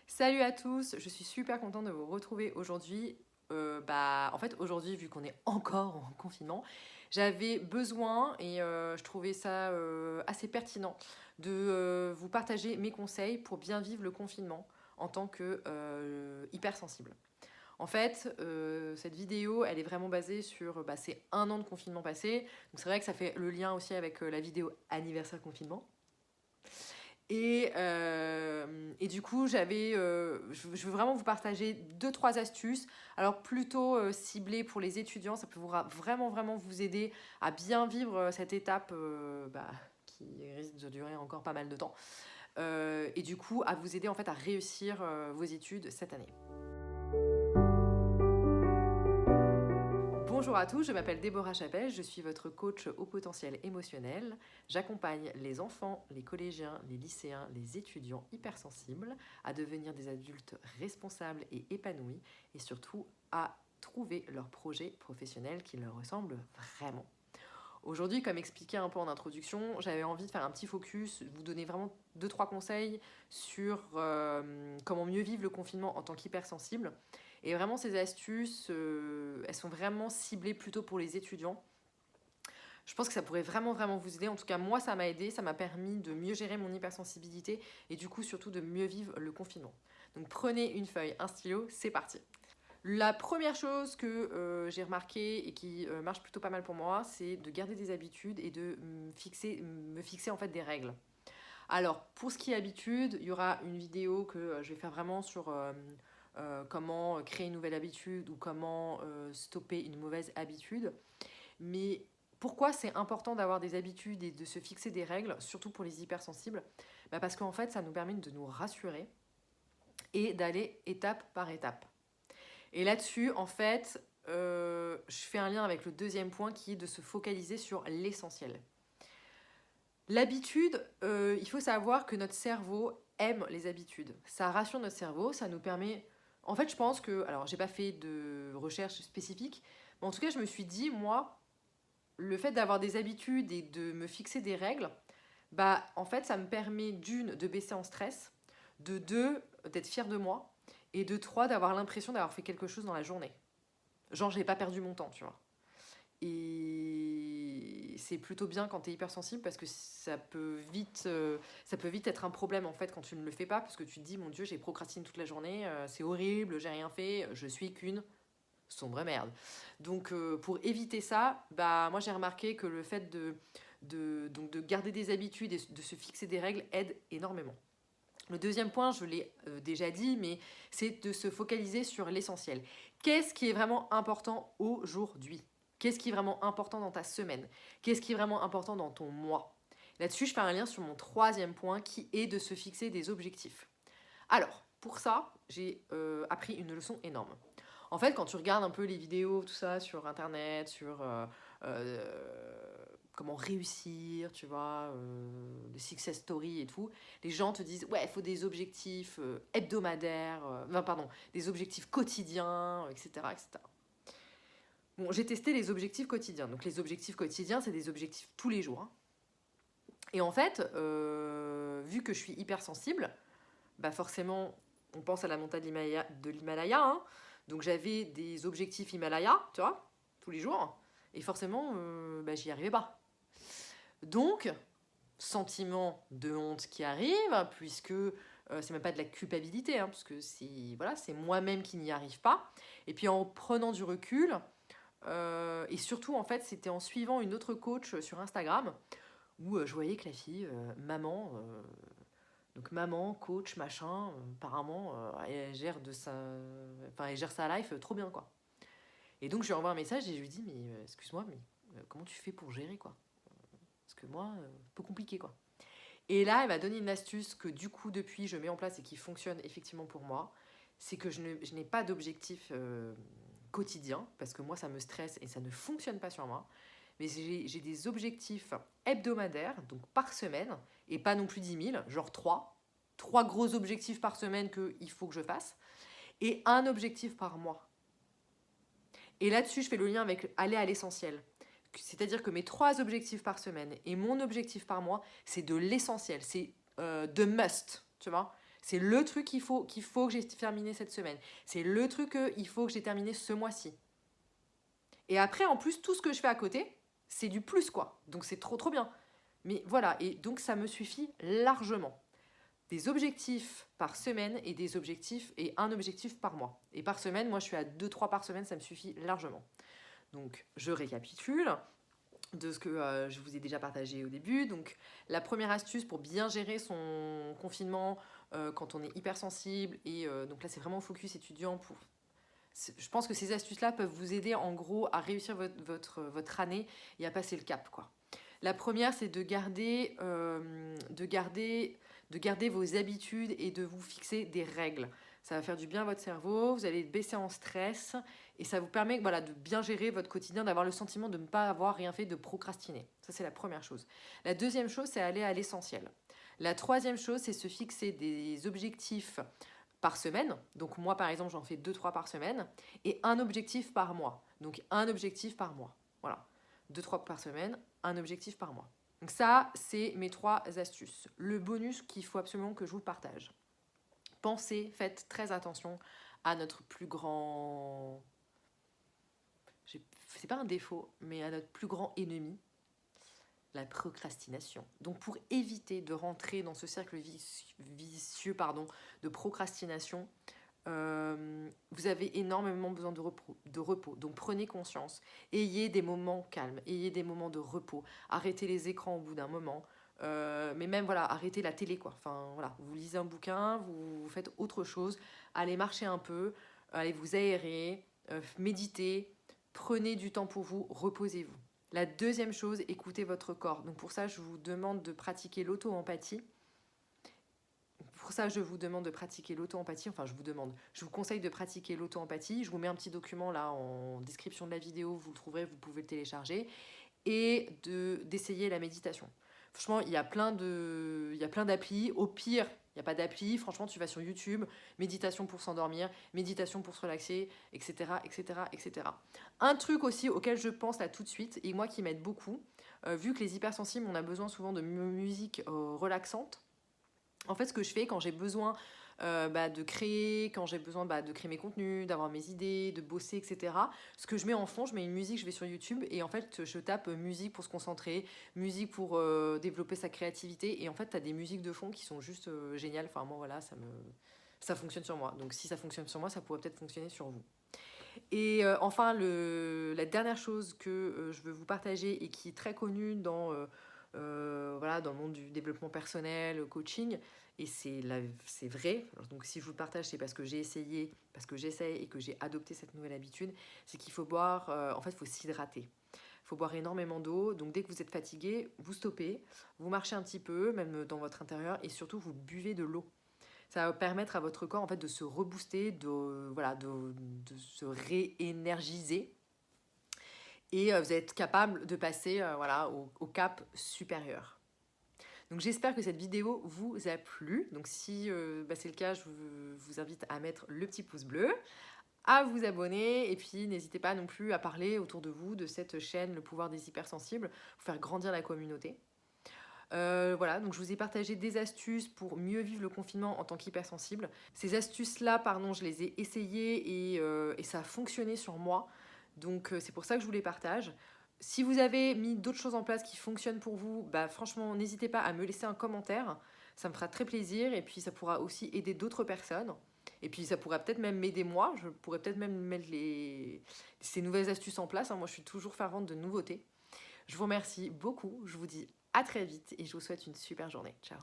Salut à tous, je suis super contente de vous retrouver aujourd'hui. En fait, aujourd'hui, vu qu'on est encore en confinement, j'avais besoin et je trouvais ça assez pertinent de vous partager mes conseils pour bien vivre le confinement en tant que hypersensible. En fait, cette vidéo, elle est vraiment basée sur ces 1 an de confinement passé. Donc c'est vrai que ça fait le lien aussi avec la vidéo anniversaire confinement. Et du coup, je veux vraiment vous partager 2-3 astuces. Alors plutôt ciblées pour les étudiants, ça peut vraiment vous aider à bien vivre cette étape qui risque de durer encore pas mal de temps. Et du coup, à vous aider en fait à réussir vos études cette année. Bonjour à tous, je m'appelle Déborah Chapelle, je suis votre coach au potentiel émotionnel. J'accompagne les enfants, les collégiens, les lycéens, les étudiants hypersensibles à devenir des adultes responsables et épanouis et surtout à trouver leur projet professionnel qui leur ressemble vraiment. Aujourd'hui, comme expliqué un peu en introduction, j'avais envie de faire un petit focus, vous donner vraiment 2-3 conseils sur comment mieux vivre le confinement en tant qu'hypersensible. Et vraiment, ces astuces, elles sont vraiment ciblées plutôt pour les étudiants. Je pense que ça pourrait vraiment vous aider. En tout cas, moi, ça m'a aidé, ça m'a permis de mieux gérer mon hypersensibilité et du coup, surtout de mieux vivre le confinement. Donc, prenez une feuille, un stylo, c'est parti. La première chose que j'ai remarqué et qui marche plutôt pas mal pour moi, c'est de garder des habitudes et de me fixer en fait des règles. Alors, pour ce qui est habitude, il y aura une vidéo que je vais faire vraiment sur comment créer une nouvelle habitude ou comment stopper une mauvaise habitude. Mais pourquoi c'est important d'avoir des habitudes et de se fixer des règles, surtout pour les hypersensibles? Parce qu'en fait, ça nous permet de nous rassurer et d'aller étape par étape. Et là-dessus, en fait, je fais un lien avec le deuxième point qui est de se focaliser sur l'essentiel. L'habitude, il faut savoir que notre cerveau aime les habitudes. Ça rassure notre cerveau, ça nous permet... En fait, je pense que... Alors, j'ai pas fait de recherche spécifique, mais en tout cas, je me suis dit, moi, le fait d'avoir des habitudes et de me fixer des règles, en fait, ça me permet d'une, de baisser en stress, de deux, d'être fière de moi, et de trois, d'avoir l'impression d'avoir fait quelque chose dans la journée. Genre, j'ai pas perdu mon temps, tu vois. Et c'est plutôt bien quand tu es hypersensible parce que ça peut vite être un problème en fait quand tu ne le fais pas parce que tu te dis mon Dieu j'ai procrastiné toute la journée, c'est horrible, j'ai rien fait, je suis qu'une sombre merde. Donc pour éviter ça, moi j'ai remarqué que le fait donc de garder des habitudes et de se fixer des règles aide énormément. Le deuxième point, je l'ai déjà dit, mais c'est de se focaliser sur l'essentiel. Qu'est-ce qui est vraiment important aujourd'hui? Qu'est-ce qui est vraiment important dans ta semaine? Qu'est-ce qui est vraiment important dans ton mois? Là-dessus, je fais un lien sur mon troisième point qui est de se fixer des objectifs. Alors, pour ça, j'ai appris une leçon énorme. En fait, quand tu regardes un peu les vidéos, tout ça, sur Internet, sur comment réussir, tu vois, les success stories et tout, les gens te disent, ouais, il faut des objectifs hebdomadaires, des objectifs quotidiens, etc., etc. Bon, j'ai testé les objectifs quotidiens. Donc, les objectifs quotidiens, c'est des objectifs tous les jours, hein. Et en fait, vu que je suis hypersensible, forcément, on pense à la montagne de l'Himalaya, hein. Donc j'avais des objectifs Himalaya, tu vois, tous les jours. Et forcément, j'y arrivais pas. Donc, sentiment de honte qui arrive, puisque c'est même pas de la culpabilité, hein, puisque c'est moi-même qui n'y arrive pas. Et puis en prenant du recul, et surtout en fait, c'était en suivant une autre coach sur Instagram, où je voyais que la fille, maman... Donc maman, coach, machin, apparemment, elle gère elle gère sa life trop bien, quoi. Et donc je lui envoie un message et je lui dis, mais excuse-moi, mais comment tu fais pour gérer, quoi? Parce que moi, un peu compliqué, quoi. Et là, elle m'a donné une astuce que du coup, depuis, je mets en place et qui fonctionne effectivement pour moi. C'est que je n'ai pas d'objectif quotidien, parce que moi, ça me stresse et ça ne fonctionne pas sur moi. Mais j'ai des objectifs hebdomadaires, donc par semaine, et pas non plus 10 000, genre 3. 3 gros objectifs par semaine qu'il faut que je fasse, et un objectif par mois. Et là-dessus, je fais le lien avec aller à l'essentiel. C'est-à-dire que mes 3 objectifs par semaine et mon objectif par mois, c'est de l'essentiel, c'est de must, tu vois. C'est le truc qu'il faut que j'ai terminé cette semaine. C'est le truc qu'il faut que j'ai terminé ce mois-ci. Et après, en plus, tout ce que je fais à côté, c'est du plus, quoi. Donc c'est trop, trop bien. Mais voilà, et donc ça me suffit largement. Des objectifs par semaine et un objectif par mois. Et par semaine, moi, je suis à 2-3 par semaine, ça me suffit largement. Donc, je récapitule de ce que je vous ai déjà partagé au début. Donc, la première astuce pour bien gérer son confinement quand on est hypersensible, et donc là, c'est vraiment focus étudiant pour... Je pense que ces astuces-là peuvent vous aider en gros à réussir votre année et à passer le cap, quoi. La première, c'est de garder vos habitudes et de vous fixer des règles. Ça va faire du bien à votre cerveau, vous allez baisser en stress et ça vous permet, voilà, de bien gérer votre quotidien, d'avoir le sentiment de ne pas avoir rien fait, de procrastiner. Ça, c'est la première chose. La deuxième chose, c'est aller à l'essentiel. La troisième chose, c'est se fixer des objectifs par semaine. Donc moi, par exemple, j'en fais 2-3 par semaine. Et un objectif par mois. Donc un objectif par mois. Voilà. 2-3 par semaine, un objectif par mois. Donc ça, c'est mes 3 astuces. Le bonus qu'il faut absolument que je vous le partage. Pensez, faites très attention à notre plus grand... C'est pas un défaut, mais à notre plus grand ennemi, la procrastination. Donc pour éviter de rentrer dans ce cercle vicieux de procrastination, vous avez énormément besoin de repos. Donc prenez conscience, ayez des moments calmes, ayez des moments de repos, arrêtez les écrans au bout d'un moment, mais même voilà, arrêtez la télé, quoi. Enfin voilà, vous lisez un bouquin, vous faites autre chose, allez marcher un peu, allez vous aérer, méditez, prenez du temps pour vous, reposez-vous. La deuxième chose, écoutez votre corps. Donc pour ça, je vous demande de pratiquer l'auto-empathie. Enfin, je vous conseille de pratiquer l'auto-empathie. Je vous mets un petit document là en description de la vidéo, vous le trouverez, vous pouvez le télécharger. Et d'essayer la méditation. Franchement, il y a plein d'applis. Au pire, il n'y a pas d'appli. Franchement, tu vas sur YouTube, méditation pour s'endormir, méditation pour se relaxer, etc., etc., etc. Un truc aussi auquel je pense là tout de suite, et moi qui m'aide beaucoup, vu que les hypersensibles, on a besoin souvent de musique relaxante. En fait, ce que je fais quand j'ai besoin de créer, de créer mes contenus, d'avoir mes idées, de bosser, etc. Ce que je mets en fond, je mets une musique, je vais sur YouTube et en fait, je tape musique pour se concentrer, musique pour développer sa créativité. Et en fait, tu as des musiques de fond qui sont juste géniales. Enfin, moi, voilà, ça fonctionne sur moi. Donc, si ça fonctionne sur moi, ça pourrait peut-être fonctionner sur vous. Et enfin, la dernière chose que je veux vous partager et qui est très connue dans le monde du développement personnel, coaching, et c'est vrai. Donc si je vous le partage, c'est parce que j'ai essayé, parce que j'essaye et que j'ai adopté cette nouvelle habitude, c'est qu'il faut boire, en fait, il faut s'hydrater. Il faut boire énormément d'eau, donc dès que vous êtes fatigué, vous stoppez, vous marchez un petit peu, même dans votre intérieur, et surtout vous buvez de l'eau. Ça va permettre à votre corps en fait de se rebooster, de se réénergiser. Et vous êtes capable de passer au cap supérieur. Donc j'espère que cette vidéo vous a plu. Donc si c'est le cas, je vous invite à mettre le petit pouce bleu, à vous abonner, et puis n'hésitez pas non plus à parler autour de vous de cette chaîne Le Pouvoir des Hypersensibles, pour faire grandir la communauté. Donc je vous ai partagé des astuces pour mieux vivre le confinement en tant qu'hypersensible. Ces astuces-là, je les ai essayées et ça a fonctionné sur moi. Donc c'est pour ça que je vous les partage. Si vous avez mis d'autres choses en place qui fonctionnent pour vous, franchement, n'hésitez pas à me laisser un commentaire. Ça me fera très plaisir et puis ça pourra aussi aider d'autres personnes. Et puis ça pourrait peut-être même m'aider moi. Je pourrais peut-être même mettre ces nouvelles astuces en place. Moi, je suis toujours fervente de nouveautés. Je vous remercie beaucoup. Je vous dis à très vite et je vous souhaite une super journée. Ciao.